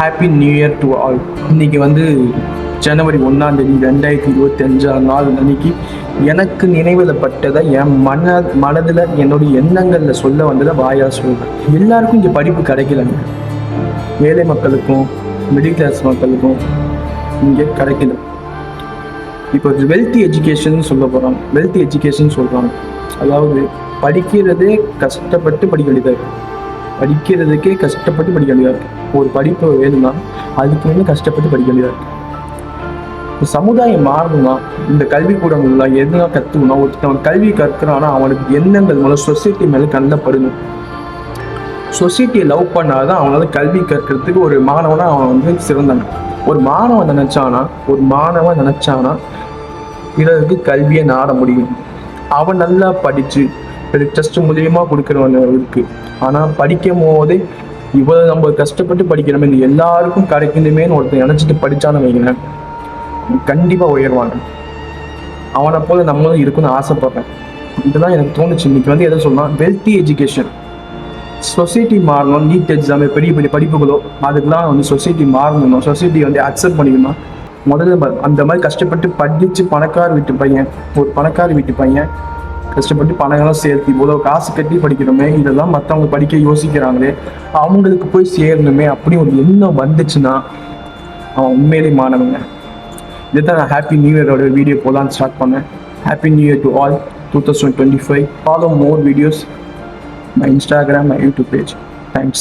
Happy new year to all. இன்னைக்கு வந்து ஜனவரி 1ஆம் தேதி 2025 நாள் அன்னைக்கு எனக்கு நினைவில் பட்டதை என் மனதில் என்னுடைய எண்ணங்களில் சொல்ல வந்ததை வாயா சொல்கிறேன். எல்லாருக்கும் இங்கே படிப்பு கிடைக்கலங்க. ஏழை மக்களுக்கும் மிடில் கிளாஸ் மக்களுக்கும் இங்கே கிடைக்கல. இப்போ வெல்த்தி எஜுகேஷன் சொல்ல போகிறாங்க. வெல்த்தி எஜுகேஷன் சொல்கிறாங்க, அதாவது படிக்கிறதே கஷ்டப்பட்டு படிக்க வேண்டியதாக இருக்குது. படிக்கிறதுக்கே கஷ்டப்பட்டு படிக்க வேண்டியதாக இருக்குது. ஒரு படிப்பு வேணும்னா அதுக்கு வந்து கஷ்டப்பட்டு படிக்க வேண்டியதாக இருக்குது. சமுதாயம் மாறணும்னா இந்த கல்விக்கூடங்கள்லாம் எதுனா கற்றுக்கணும். ஒருத்தவன் கல்வி கற்கிறான்னா அவனுக்கு எண்ணங்கள் மூலம் சொசைட்டி மேலே கண்ணப்படணும். சொசைட்டியை லவ் பண்ணாதான் அவனால கல்வி கற்கிறதுக்கு ஒரு மாணவனா அவன் வந்து சிறந்தான். ஒரு மாணவன் நினைச்சானா பிறருக்கு கல்வியை நாட முடியும். அவன் நல்லா படிச்சு டெஸ்ட் மூலியமா கொடுக்குறவன் இருக்கு. ஆனா படிக்கும் போதே இவ்வளவு நம்ம கஷ்டப்பட்டு படிக்கிறோமே, இந்த எல்லாருக்கும் கிடைக்கணுமேன்னு ஒருத்தர் நினைச்சிட்டு படிச்சான்னு வைக்கிறேன், கண்டிப்பா உயர்வாங்க. அவனை போல நம்மளும் இருக்குன்னு ஆசைப்படுறேன். இதெல்லாம் எனக்கு தோணுச்சு. இன்னைக்கு வந்து எதை சொல்லலாம், வெல்த்தி எஜுகேஷன். சொசைட்டி மாறணும். நீட் எக்ஸாம், பெரிய பெரிய படிப்புகளோ அதுக்கெல்லாம் வந்து சொசைட்டி மாறணும். சொசைட்டி வந்து அக்செப்ட் பண்ணிக்கணும். முதல்ல அந்த மாதிரி கஷ்டப்பட்டு படிச்சு பணக்கார வீட்டு பையன் கஷ்டப்பட்டு பணங்கள்லாம் சேர்த்து இவ்வளோ காசு கட்டி படிக்கிறோமே, இதெல்லாம் மற்றவங்க படிக்க யோசிக்கிறாங்களே, அவங்களுக்கு போய் சேரணுமே அப்படி ஒரு எண்ணம் வந்துச்சுன்னா அவன் உண்மையிலே மாணவங்க. இதுதான் நான் ஹாப்பி நியூ இயரோட வீடியோ போலான்னு ஸ்டார்ட் பண்ணேன். Happy new year to all 2025. Follow more videos, my Instagram, my YouTube page. Thanks.